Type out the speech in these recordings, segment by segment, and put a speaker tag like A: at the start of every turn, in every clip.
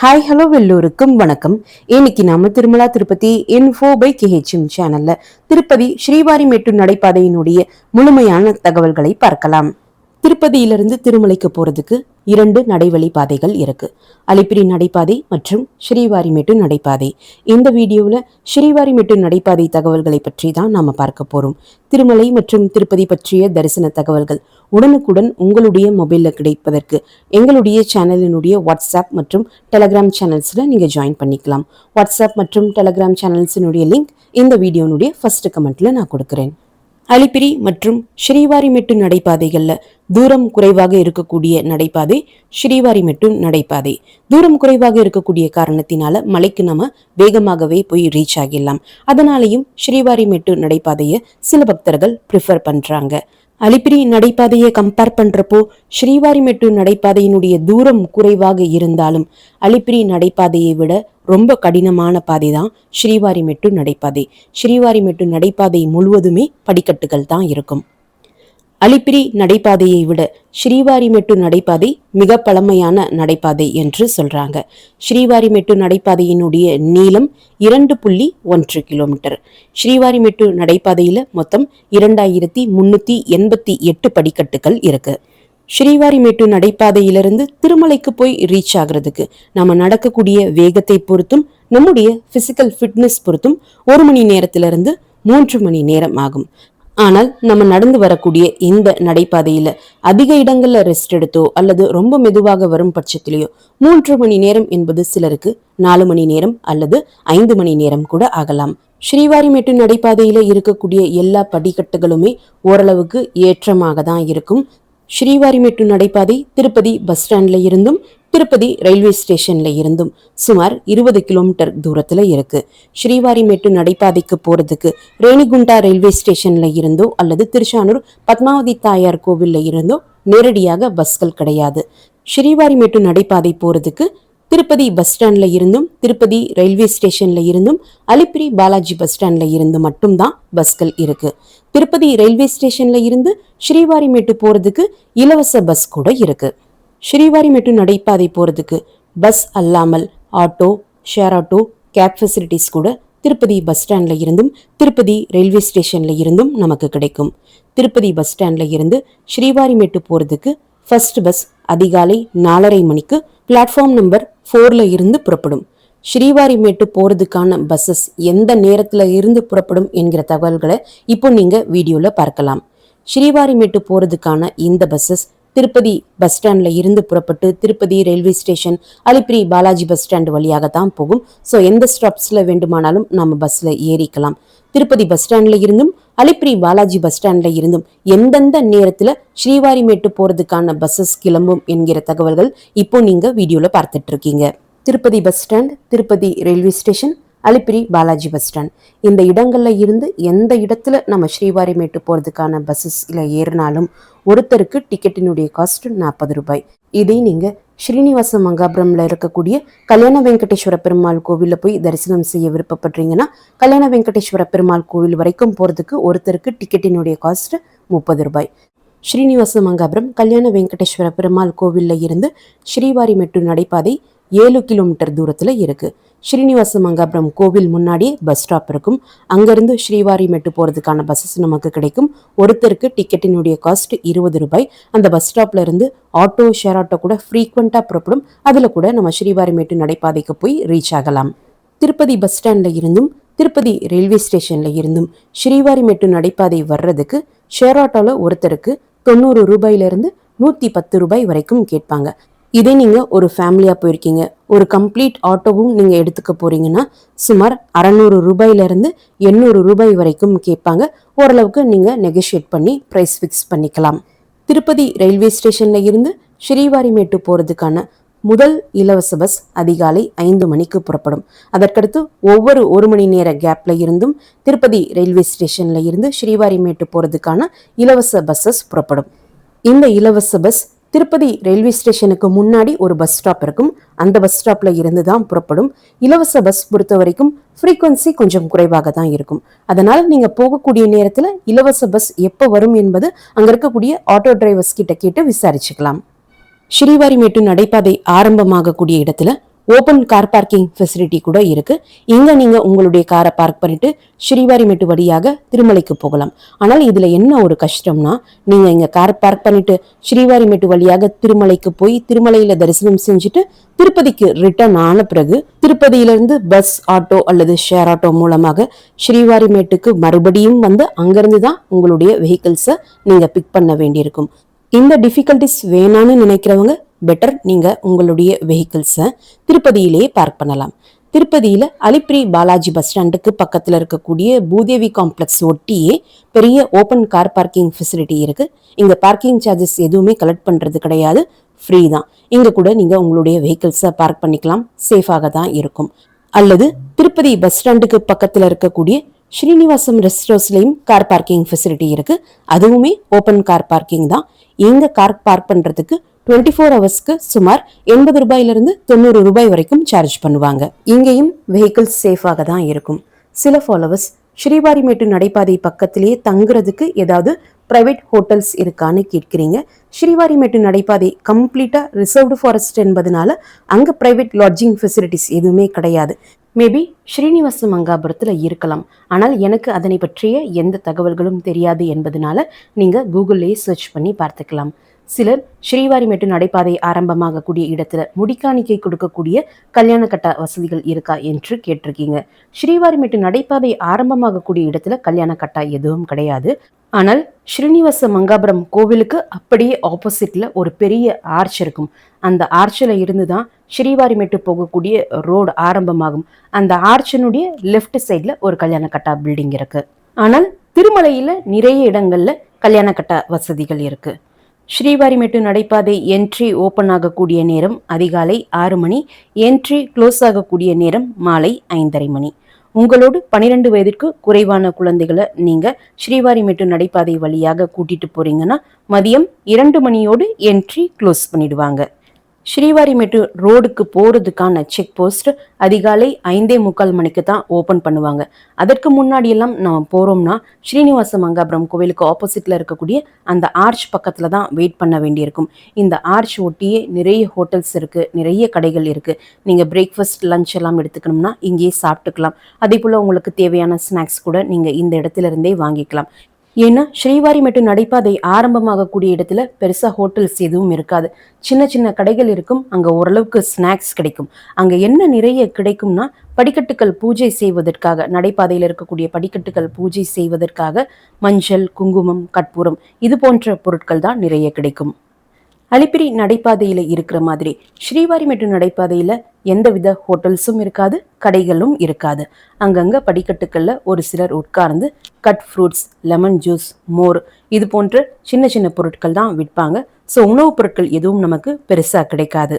A: Hi hello எல்லோருக்கும் வணக்கம். இன்னைக்கு நாம Tirumala Tirupati info by KHM சேனல்ல திருப்பதி ஸ்ரீவாரிமேட்டு நடைபாதையினுடைய முழுமையான தகவல்களை பார்க்கலாம். திருப்பதியிலிருந்து திருமலைக்கு போறதுக்கு 2 நடைவழி பாதைகள் இருக்கு. அலிப்பிரி நடைபாதை மற்றும் ஸ்ரீவாரிமேட்டு நடைபாதை. இந்த வீடியோவில் ஸ்ரீவாரிமேட்டு நடைபாதை தகவல்களை பற்றி தான் நாம பார்க்க போறோம். திருமலை மற்றும் திருப்பதி பற்றிய தரிசன தகவல்கள் உடனுக்குடன் உங்களுடைய மொபைல்ல கிடைப்பதற்கு எங்களுடைய சேனலினுடைய வாட்ஸ்அப் மற்றும் டெலகிராம் சேனல்ஸ்ல நீங்க ஜாயின் பண்ணிக்கலாம். வாட்ஸ்அப் மற்றும் டெலகிராம் சேனல்ஸினுடைய லிங்க் இந்த வீடியோனுடைய ஃபர்ஸ்ட் கமெண்ட்ல நான் கொடுக்கிறேன். அலிப்பிரி மற்றும் ஸ்ரீவாரிமெட்டு நடைபாதைகள்ல தூரம் குறைவாக இருக்கக்கூடிய நடைபாதை ஸ்ரீவாரிமெட்டு நடைபாதை. தூரம் குறைவாக இருக்கக்கூடிய காரணத்தினால மலைக்கு நம்ம வேகமாகவே போய் ரீச் ஆகிடலாம். அதனாலையும் ஸ்ரீவாரிமெட்டு நடைபாதையை சில பக்தர்கள் ப்ரிஃபர் பண்றாங்க. அலிப்பிரி நடைபாதையை கம்பேர் பண்றப்போ ஸ்ரீவாரிமெட்டு நடைபாதையினுடைய தூரம் குறைவாக இருந்தாலும் அலிப்பிரி நடைபாதையை விட ரொம்ப கடினமான பாதை தான் ஸ்ரீவாரிமெட்டு நடைபாதை. ஸ்ரீவாரிமெட்டு நடைபாதை முழுவதுமே படிக்கட்டுகள் தான் இருக்கும். அலிப்பிரி நடைபாதையை விட ஸ்ரீவாரிமெட்டு நடைபாதை மிக பழமையான நடைபாதை என்று சொல்றாங்க. ஸ்ரீவாரிமெட்டு நடைபாதையினுடைய நீளம் 2.1 கிலோமீட்டர். ஸ்ரீவாரிமெட்டு நடைபாதையில மொத்தம் 2388 படிக்கட்டுகள் இருக்கு. ஸ்ரீவாரிமேட்டு நடைபாதையிலிருந்து திருமலைக்கு போய் ரீச் ஆகிறதுக்கு நம்ம நடக்கக்கூடிய வேகத்தை பொறுத்தும் நம்முடைய பிசிக்கல் ஃபிட்னஸ் பொறுத்தும் 1 மணி நேரத்திலிருந்து 3 மணி நேரம் ஆகும். ஆனால் நம்ம நடந்து வரக்கூடிய இந்த நடைபாதையில அதிக இடங்கள்ல ரெஸ்ட் எடுத்தோ அல்லது ரொம்ப மெதுவாக வரும் பட்சத்திலேயோ 3 மணி நேரம் என்பது சிலருக்கு 4 மணி நேரம் அல்லது 5 மணி நேரம் கூட ஆகலாம். ஸ்ரீவாரிமேட்டு நடைபாதையில இருக்கக்கூடிய எல்லா படிக்கட்டுகளுமே ஓரளவுக்கு ஏற்றமாக தான் இருக்கும். ஸ்ரீவாரிமெட்டு நடைபாதை திருப்பதி பஸ் ஸ்டாண்ட்ல இருந்தும் திருப்பதி ரயில்வே ஸ்டேஷன்ல இருந்தும் சுமார் 20 கிலோமீட்டர் தூரத்துல இருக்கு. ஸ்ரீவாரிமெட்டு நடைபாதைக்கு போறதுக்கு ரேணிகுண்டா ரயில்வே ஸ்டேஷன்ல இருந்தோ அல்லது திருச்சானூர் பத்மாவதி தாயார் கோவில்ல இருந்தோ நேரடியாக பஸ்கள் கிடையாது. ஸ்ரீவாரிமெட்டு நடைபாதை போறதுக்கு திருப்பதி பஸ் ஸ்டாண்ட்ல இருந்தும் திருப்பதி ரயில்வே ஸ்டேஷன்ல இருந்தும் அலிப்பிரி பாலாஜி பஸ் ஸ்டாண்ட்ல இருந்து மட்டும்தான் பஸ்கள் இருக்கு. திருப்பதி ரயில்வே ஸ்டேஷன்ல இருந்து ஸ்ரீவாரிமேட்டு போறதுக்கு இலவச பஸ் கூட இருக்கு. ஸ்ரீவாரிமேட்டு நடைபாதை போறதுக்கு பஸ் அல்லாமல் auto, share auto, cab facilities கூட திருப்பதி பஸ் ஸ்டாண்ட்ல இருந்தும் திருப்பதி ரயில்வே ஸ்டேஷன்ல இருந்தும் நமக்கு கிடைக்கும். திருப்பதி பஸ் ஸ்டாண்ட்ல இருந்து ஸ்ரீவாரிமேட்டு போறதுக்கு ஃபர்ஸ்ட் பஸ் அதிகாலை 4:30 மணிக்கு பிளாட்ஃபார்ம் நம்பர் 4ல இருந்து புறப்படும். ஸ்ரீவாரிமேட்டு போறதுக்கான பஸ்ஸஸ் எந்த நேரத்துல இருந்து புறப்படும் என்கிற தகவல்களை இப்போ நீங்க வீடியோல பார்க்கலாம். ஸ்ரீவாரிமேட்டு போறதுக்கான இந்த பஸ்ஸஸ் திருப்பதி பஸ் ஸ்டாண்ட்ல இருந்து புறப்பட்டு Tirupati railway station, Alipiri Balaji bus stand வழியாக தான் போகும். ஸோ எந்த ஸ்டாப்ஸ்ல வேண்டுமானாலும் நம்ம பஸ்ல ஏறிக்கலாம். திருப்பதி பஸ் ஸ்டாண்ட்ல இருந்தும் அலிப்பிரி பாலாஜி பஸ் ஸ்டாண்ட்ல இருந்தும் எந்தெந்த நேரத்துல ஸ்ரீவாரிமேட்டு போறதுக்கான பஸ்ஸஸ் கிளம்பும் என்கிற தகவல்கள் இப்போ நீங்க வீடியோல பார்த்துட்டு இருக்கீங்க. Tirupati bus stand, Tirupati railway station, Alipiri Balaji bus stand இந்த இடங்கள்ல இருந்து எந்த இடத்துல நம்ம ஸ்ரீவாரிமேட்டு போறதுக்கான பஸ்ஸஸ்ல ஏறினாலும் ஒருத்தருக்கு டிக்கெட்டினுடைய காஸ்ட் 40 ரூபாய். இதே நீங்க ஸ்ரீனிவாச மங்காபுரம்ல இருக்கக்கூடிய கல்யாண வெங்கடேஸ்வர பெருமாள் கோவில்ல போய் தரிசனம் செய்ய விருப்பப்படுறீங்கன்னா கல்யாண வெங்கடேஸ்வர பெருமாள் கோவில் வரைக்கும் போறதுக்கு ஒருத்தருக்கு டிக்கெட்டினுடைய காஸ்ட் 30 ரூபாய். ஸ்ரீனிவாச மங்காபுரம் கல்யாண வெங்கடேஸ்வர பெருமாள் கோவில்ல இருந்து ஸ்ரீவாரிமெட்டு நடைபாதை 7 கிலோமீட்டர் தூரத்துல இருக்கு. ஸ்ரீனிவாச மங்காபுரம் கோவில் முன்னாடியே பஸ் ஸ்டாப் இருக்கும். அங்கிருந்து ஸ்ரீவாரிமெட்டு போறதுக்கான பஸ்ஸஸ் நமக்கு கிடைக்கும். ஒருத்தருக்கு டிக்கெட்டினுடைய காஸ்ட் 20 ரூபாய். அந்த பஸ் ஸ்டாப்ல இருந்து ஆட்டோ, ஷேர் ஆட்டோ கூட ஃப்ரீக்வெண்டா புறப்படும். அதுல கூட நம்ம ஸ்ரீவாரிமெட்டு நடைபாதைக்கு போய் ரீச் ஆகலாம். திருப்பதி பஸ் ஸ்டாண்ட்ல இருந்தும் திருப்பதி ரயில்வே ஸ்டேஷன்ல இருந்தும் ஸ்ரீவாரிமெட்டு நடைபாதை வர்றதுக்கு ஷேர் ஆட்டோல ஒருத்தருக்கு 90 ரூபாயிலிருந்து 110 ரூபாய் வரைக்கும் கேட்பாங்க. இதே நீங்க ஒரு ஃபேமிலியா போயிருக்கீங்க, ஒரு கம்ப்ளீட் ஆட்டோவும் நீங்க எடுத்துக்க போறீங்கன்னா சுமார் 600 ரூபாயிலிருந்து 800 ரூபாய் வரைக்கும் கேட்பாங்க. ஓரளவுக்கு நீங்க நெகோஷியேட் பண்ணி பிரைஸ் ஃபிக்ஸ் பண்ணிக்கலாம். திருப்பதி ரயில்வே ஸ்டேஷன்ல இருந்து ஸ்ரீவாரிமேட்டு போறதுக்கான முதல் இலவச பஸ் அதிகாலை 5 மணிக்கு புறப்படும். அதற்கடுத்து ஒவ்வொரு 1 மணி நேர கேப்ல இருந்தும் திருப்பதி ரயில்வே ஸ்டேஷன்ல இருந்து ஸ்ரீவாரிமேட்டு போறதுக்கான இலவச பஸ்ஸஸ் புறப்படும். இந்த இலவச பஸ் திருப்பதி ரயில்வே ஸ்டேஷனுக்கு முன்னாடி ஒரு பஸ் ஸ்டாப் இருக்கும். அந்த பஸ் ஸ்டாப்ல இருந்து தான் புறப்படும். இலவச பஸ் பொறுத்த வரைக்கும் ஃப்ரீக்வன்சி கொஞ்சம் குறைவாக தான் இருக்கும். அதனால நீங்க போகக்கூடிய நேரத்துல இலவச பஸ் எப்போ வரும் என்பது அங்க இருக்கக்கூடிய ஆட்டோ டிரைவர்ஸ் கிட்ட கேட்டு விசாரிச்சுக்கலாம். ஸ்ரீவாரிமேட்டு நடைபாதை ஆரம்பமாகக்கூடிய இடத்துல ஓபன் கார் பார்க்கிங் ஃபெசிலிட்டி கூட இருக்கு. இங்க நீங்க உங்களுடைய காரை பார்க் பண்ணிட்டு ஸ்ரீவாரிமேட்டு வழியாக திருமலைக்கு போகலாம். ஆனால் இதுல என்ன ஒரு கஷ்டம்னா, நீங்க இங்க கார் பார்க் பண்ணிட்டு ஸ்ரீவாரிமேட்டு வழியாக திருமலைக்கு போய் திருமலையில தரிசனம் செஞ்சுட்டு திருப்பதிக்கு ரிட்டர்ன் ஆன பிறகு திருப்பதியிலிருந்து பஸ், ஆட்டோ அல்லது ஷேர் ஆட்டோ மூலமாக ஸ்ரீவாரிமேட்டுக்கு மறுபடியும் வந்து அங்கிருந்து தான் உங்களுடைய வெஹிக்கிள்ஸை நீங்க பிக் பண்ண வேண்டியிருக்கும். இந்த டிஃபிகல்டிஸ் வேணான்னு நினைக்கிறவங்க பெட்டர் நீங்க உங்களுடைய வெஹிக்கிள்ஸை திருப்பதியிலேயே பார்க் பண்ணலாம். திருப்பதியில அலிப்பிரி பாலாஜி பஸ் ஸ்டாண்டுக்கு பக்கத்துல இருக்கக்கூடிய பூதேவி காம்ப்ளெக்ஸ் ஒட்டியே பெரிய ஓபன் கார் பார்க்கிங் ஃபெசிலிட்டி இருக்கு. இங்க பார்க்கிங் சார்ஜஸ் எதுவுமே கலெக்ட் பண்றது கிடையாது, ஃப்ரீ தான். இங்க கூட நீங்க உங்களுடைய வெஹிக்கிள்ஸை பார்க் பண்ணிக்கலாம், சேஃபாக தான் இருக்கும். அல்லது திருப்பதி பஸ் ஸ்டாண்டுக்கு பக்கத்துல இருக்கக்கூடிய ஸ்ரீனிவாசம் ரெஸ்ட் ஹவுஸ்லயும் கார் பார்க்கிங் ஃபெசிலிட்டி இருக்கு. அதுவுமே ஓபன் கார் பார்க்கிங் தான். எங்க கார் பார்க் பண்றதுக்கு 24 ஹவர்ஸ்க்கு சுமார் 80 ரூபாயிலிருந்து 90 ரூபாய் வரைக்கும் சார்ஜ் பண்ணுவாங்க. இங்கேயும் வெஹிக்கிள்ஸ் சேஃபாக தான் இருக்கும். சில ஃபாலோவர்ஸ் ஸ்ரீவாரிமேட்டு நடைபாதை பக்கத்திலேயே தங்குறதுக்கு ஏதாவது பிரைவேட் ஹோட்டல்ஸ் இருக்கான்னு கேட்கிறீங்க. ஸ்ரீவாரிமேட்டு நடைபாதை கம்ப்ளீட்டா ரிசர்வ்டு ஃபாரஸ்ட் என்பதனால அங்க பிரைவேட் லாட்ஜிங் ஃபெசிலிட்டிஸ் எதுவுமே கிடையாது. மேபி ஸ்ரீனிவாச மங்காபுரத்தில் இருக்கலாம், ஆனால் எனக்கு அதனை பற்றிய எந்த தகவல்களும் தெரியாது என்பதனால நீங்க கூகுள்லேயே சர்ச் பண்ணி பார்த்துக்கலாம். சிலர் ஸ்ரீவாரிமேட்டு நடைபாதை ஆரம்பமாகக்கூடிய இடத்துல முடிக்காணிக்கை கொடுக்கக்கூடிய கல்யாண கட்ட வசதிகள் இருக்கா என்று கேட்டிருக்கீங்க. ஸ்ரீவாரிமேட்டு நடைபாதை ஆரம்பமாகக்கூடிய இடத்துல கல்யாண கட்டா எதுவும் கிடையாது. ஆனால் ஸ்ரீனிவாச மங்காபுரம் கோவிலுக்கு அப்படியே ஆப்போசிட்ல ஒரு பெரிய ஆர்ச் இருக்கும். அந்த ஆர்ச்சில் இருந்து தான் ஸ்ரீவாரிமேட்டு போகக்கூடிய ரோடு ஆரம்பமாகும். அந்த ஆர்ச்சினுடைய லெஃப்ட் சைட்ல ஒரு கல்யாண கட்டா பில்டிங் இருக்கு. ஆனால் திருமலையில நிறைய இடங்கள்ல கல்யாண கட்டா வசதிகள் இருக்கு. ஸ்ரீவாரிமேட்டு நடைபாதை என்ட்ரி ஓப்பன் ஆகக்கூடிய நேரம் அதிகாலை 6 மணி, என்ட்ரி க்ளோஸ் ஆகக்கூடிய நேரம் மாலை 5:30 மணி. உங்களோடு 12 வயதிற்கு குறைவான குழந்தைகளை நீங்க ஸ்ரீவாரிமேட்டு நடைபாதை வழியாக கூட்டிட்டு போறீங்கன்னா மதியம் 2 மணியோடு என்ட்ரி க்ளோஸ் பண்ணிடுவாங்க. ஸ்ரீவாரிமேட்டு ரோடுக்கு போறதுக்கான செக் போஸ்ட் அதிகாலை 5:45 மணிக்கு தான் ஓபன் பண்ணுவாங்க. அதற்கு முன்னாடி எல்லாம் நம்ம போறோம்னா ஸ்ரீனிவாச மங்காபுரம் கோவிலுக்கு ஆப்போசிட்ல இருக்கக்கூடிய அந்த ஆர்ச் பக்கத்துல தான் வெயிட் பண்ண வேண்டியிருக்கும். இந்த ஆர்ச் ஒட்டியே நிறைய ஹோட்டல்ஸ் இருக்கு, நிறைய கடைகள் இருக்கு. நீங்க பிரேக்ஃபாஸ்ட், லஞ்ச் எல்லாம் எடுத்துக்கணும்னா இங்கேயே சாப்பிட்டுக்கலாம். அதே போல உங்களுக்கு தேவையான ஸ்நாக்ஸ் கூட நீங்க இந்த இடத்துல இருந்தே வாங்கிக்கலாம். ஏன்னா ஸ்ரீவாரிமேட்டு நடைபாதை ஆரம்பமாகக்கூடிய இடத்துல பெருசா ஹோட்டல்ஸ் எதுவும் இருக்காது. சின்ன சின்ன கடைகள் இருக்கும். அங்க ஓரளவுக்கு ஸ்நாக்ஸ் கிடைக்கும். அங்க என்ன நிறைய கிடைக்கும்னா படிக்கட்டுகள் பூஜை செய்வதற்காக, நடைபாதையில் இருக்கக்கூடிய படிக்கட்டுகள் பூஜை செய்வதற்காக மஞ்சள், குங்குமம், கற்பூரம் இது போன்ற பொருட்கள் தான் நிறைய கிடைக்கும். அலிப்பிரி நடைபாதையில இருக்கிற மாதிரி ஸ்ரீவாரிமேட்டு நடைபாதையில எந்தவித ஹோட்டல்ஸும் இருக்காது, கடைகளும் இருக்காது. அங்கங்க படிக்கட்டுக்கள்ல ஒரு சிலர் உட்கார்ந்து கட் ஃப்ரூட்ஸ், லெமன் ஜூஸ், மோர் இது போன்ற சின்ன சின்ன பொருட்கள் தான் விற்பாங்க. ஸோ உணவுப் பொருட்கள் எதுவும் நமக்கு பெருசா கிடைக்காது.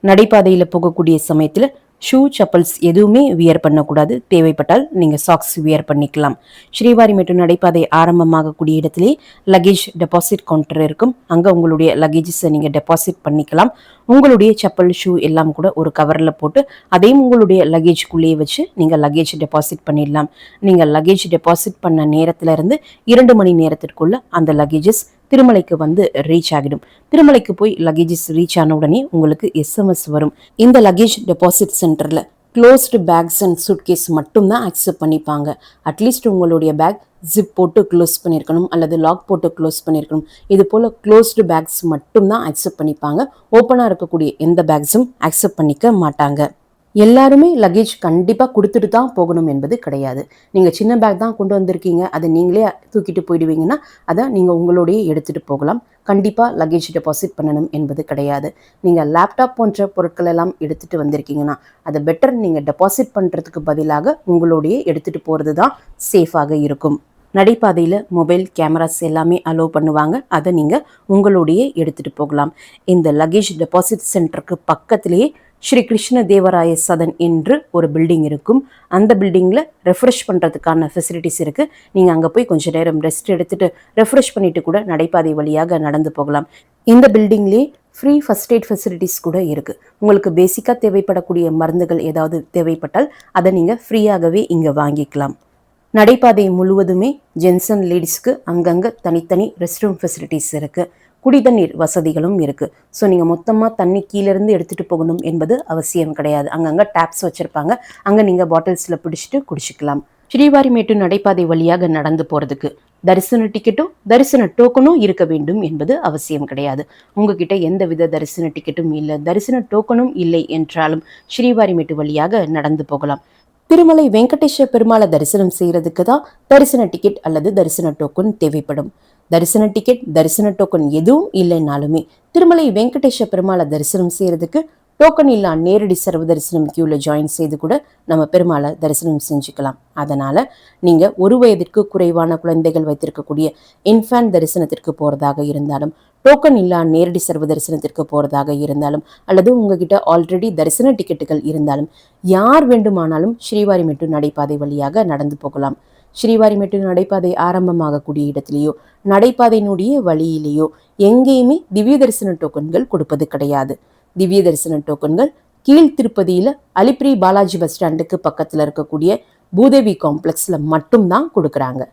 A: நடைபாதையில போகக்கூடிய சமயத்துல ஷூ, செப்பல்ஸ் எதுவுமே வியர் பண்ணக்கூடாது. தேவைப்பட்டால் நீங்க சாக்ஸ் வியர் பண்ணிக்கலாம். ஸ்ரீவாரிமேட்டு நடைபாதை ஆரம்பமாகக்கூடிய இடத்திலே லக்கேஜ் டெபாசிட் கவுண்டர் இருக்கும். அங்க உங்களுடைய லக்கேஜஸை நீங்க டெபாசிட் பண்ணிக்கலாம். உங்களுடைய செப்பல், ஷூ எல்லாம் கூட ஒரு கவர்ல போட்டு அதையும் உங்களுடைய லக்கேஜ்குள்ளேயே வச்சு நீங்க லக்கேஜ் டெபாசிட் பண்ணிடலாம். நீங்க லக்கேஜ் டெபாசிட் பண்ண நேரத்துல இருந்து 2 மணி நேரத்திற்குள்ள அந்த லக்கேஜஸ் திருமலைக்கு வந்து ரீச் ஆகிடும். திருமலைக்கு போய் லக்கேஜஸ் ரீச் ஆன உடனே உங்களுக்கு SMS வரும். இந்த லக்கேஜ் டெபாசிட் சென்டர்ல க்ளோஸ்டு பேக்ஸ் அண்ட் சூட்கேஸ் மட்டும்தான் அக்செப்ட் பண்ணிப்பாங்க. அட்லீஸ்ட் உங்களுடைய பேக் ஜிப் போட்டு க்ளோஸ் பண்ணியிருக்கணும் அல்லது லாக் போட்டு க்ளோஸ் பண்ணியிருக்கணும். இது போல் க்ளோஸ்டு பேக்ஸ் மட்டும்தான் அக்செப்ட் பண்ணிப்பாங்க. ஓப்பனாக இருக்கக்கூடிய எந்த பேக்ஸும் அக்செப்ட் பண்ணிக்க மாட்டாங்க. எல்லாருமே லக்கேஜ் கண்டிப்பாக கொடுத்துட்டு தான் போகணும் என்பது கிடையாது. நீங்கள் சின்ன பேக் தான் கொண்டு வந்திருக்கீங்க, அதை நீங்களே தூக்கிட்டு போயிடுவீங்கன்னா அதை நீங்கள் உங்களோடையே எடுத்துகிட்டு போகலாம். கண்டிப்பாக லக்கேஜ் டெபாசிட் பண்ணணும் என்பது கிடையாது. நீங்கள் லேப்டாப் போன்ற பொருட்கள் எல்லாம் எடுத்துகிட்டு வந்திருக்கீங்கன்னா அதை பெட்டர் நீங்கள் டெபாசிட் பண்ணுறதுக்கு பதிலாக உங்களோடையே எடுத்துகிட்டு போகிறது தான் சேஃபாக இருக்கும். நடைபாதையில் மொபைல், கேமராஸ் எல்லாமே அலோவ் பண்ணுவாங்க. அதை நீங்கள் உங்களோடையே எடுத்துகிட்டு போகலாம். இந்த லக்கேஜ் டெபாசிட் சென்டருக்கு பக்கத்திலேயே ஸ்ரீ கிருஷ்ண தேவராய சதன் என்று ஒரு பில்டிங் இருக்கும். அந்த பில்டிங்கில் ரெஃப்ரெஷ் பண்ணுறதுக்கான ஃபெசிலிட்டிஸ் இருக்குது. நீங்கள் அங்கே போய் கொஞ்சம் நேரம் ரெஸ்ட் எடுத்துகிட்டு ரெஃப்ரெஷ் பண்ணிவிட்டு கூட நடைபாதை வழியாக நடந்து போகலாம். இந்த பில்டிங்லேயே ஃப்ரீ ஃபர்ஸ்ட் எய்ட் ஃபெசிலிட்டிஸ் கூட இருக்குது. உங்களுக்கு பேசிக்காக தேவைப்படக்கூடிய மருந்துகள் ஏதாவது தேவைப்பட்டால் அதை நீங்கள் ஃப்ரீயாகவே இங்கே வாங்கிக்கலாம். நடைபாதை முழுவதுமே ஜென்ஸ் அண்ட் லேடிஸ்க்கு அங்கங்கே தனித்தனி ரெஸ்ட் ரூம் ஃபெசிலிட்டிஸ் இருக்குது. குடிதண்ணீர் வசதிகளும் இருக்கு. ஸோ நீங்க மொத்தமா தண்ணி கீழிருந்து எடுத்துட்டு போகணும் என்பது அவசியம் கிடையாது. அங்கங்க டேப்ஸ் வச்சிருப்பாங்க. அங்க நீங்க பாட்டில்ஸ்ல பிடிச்சிட்டு குடிச்சுக்கலாம். ஸ்ரீவாரிமேட்டு நடைபாதை வழியாக நடந்து போறதுக்கு தரிசன டிக்கெட்டும் தரிசன டோக்கனும் இருக்க வேண்டும் என்பது அவசியம் கிடையாது. உங்ககிட்ட எந்தவித தரிசன டிக்கெட்டும் இல்லை, தரிசன டோக்கனும் இல்லை என்றாலும் ஸ்ரீவாரிமேட்டு வழியாக நடந்து போகலாம். திருமலை வெங்கடேஸ்வர பெருமாளை தரிசனம் செய்யறதுக்கு தான் தரிசன டிக்கெட் அல்லது தரிசன டோக்கன் தேவைப்படும். தரிசன டிக்கெட் தரிசன டோக்கன் எதுவும் இல்லைனாலுமே திருமலை வெங்கடேஸ்வர பெருமாளை தரிசனம் செய்யறதுக்கு டோக்கன் இல்லா நேரடி சர்வ தரிசனம் கியூல ஜாயின் செய்து கூட நம்ம பெருமாளை தரிசனம் செஞ்சுக்கலாம். அதனால நீங்க 1 வயதிற்கு குறைவான குழந்தைகள் வைத்திருக்கக்கூடிய இன்ஃபேன்ட் தரிசனத்திற்கு போறதாக இருந்தாலும், டோக்கன் இல்லா நேரடி சர்வ தரிசனத்திற்கு போறதாக இருந்தாலும், அல்லது உங்ககிட்ட ஆல்ரெடி தரிசன டிக்கெட்டுகள் இருந்தாலும் யார் வேண்டுமானாலும் ஸ்ரீவாரிமேட்டு நடைபாதை வழியாக நடந்து போகலாம். ஸ்ரீவாரிமேட்டு நடைபாதை ஆரம்பமாகக்கூடிய இடத்திலேயோ நடைபாதையினுடைய வழியிலேயோ எங்கேயுமே திவ்ய தரிசன டோக்கன்கள் கொடுப்பது கிடையாது. திவ்ய தரிசன டோக்கன்கள் கீழ் திருப்பதியில அலிப்பிரி பாலாஜி பஸ் ஸ்டாண்டுக்கு பக்கத்துல இருக்கக்கூடிய பூதேவி காம்ப்ளெக்ஸ்ல மட்டும்தான் கொடுக்குறாங்க.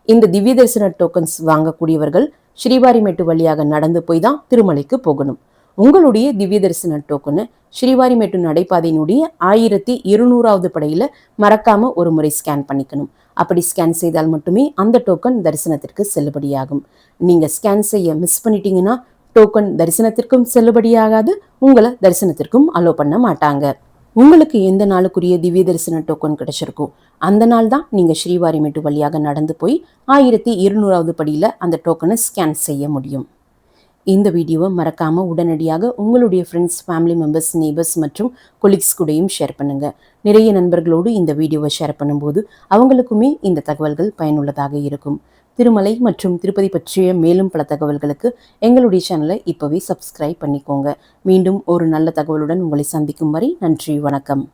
A: இந்த திவ்ய தரிசன டோக்கன்ஸ் வாங்கக்கூடியவர்கள் ஸ்ரீவாரிமேட்டு வழியாக நடந்து போய் தான் திருமலைக்கு போகணும். உங்களுடைய திவ்ய தரிசன டோக்கனை ஸ்ரீவாரிமேட்டு நடைபாதையினுடைய 1200வது படையில மறக்காம ஒரு முறை ஸ்கேன் பண்ணிக்கணும். அப்படி ஸ்கேன் செய்தால் மட்டுமே அந்த டோக்கன் தரிசனத்திற்கு செல்லுபடியாகும். நீங்க ஸ்கேன் செய்ய மிஸ் பண்ணிட்டீங்கன்னா டோக்கன் தரிசனத்திற்கும் செல்லுபடியாகாது, உங்களை தரிசனத்திற்கும் அலோ பண்ண மாட்டாங்க. உங்களுக்கு எந்த நாளுக்குரிய திவ்ய தரிசன டோக்கன் கிடைச்சிருக்கோ அந்த நாள் தான் நீங்க ஸ்ரீவாரிமேட்டு வழியாக நடந்து போய் 1200வது படியில அந்த டோக்கனை ஸ்கேன் செய்ய முடியும். இந்த வீடியோவை மறக்காம உடனடியாக உங்களுடைய ஃப்ரெண்ட்ஸ், ஃபேமிலி மெம்பர்ஸ், நெய்பர்ஸ் மற்றும் கொலீக்ஸ் கூடயும் ஷேர் பண்ணுங்க. நிறைய நண்பர்களோடு இந்த வீடியோவை ஷேர் பண்ணும்போது அவங்களுக்குமே இந்த தகவல்கள் பயனுள்ளதாக இருக்கும். திருமலை மற்றும் திருப்பதி பற்றிய மேலும் பல தகவல்களுக்கு எங்களுடைய சேனலை இப்போவே சப்ஸ்கிரைப் பண்ணிக்கோங்க. மீண்டும் ஒரு நல்ல தகவலுடன் உங்களை சந்திக்கும் வரை நன்றி, வணக்கம்.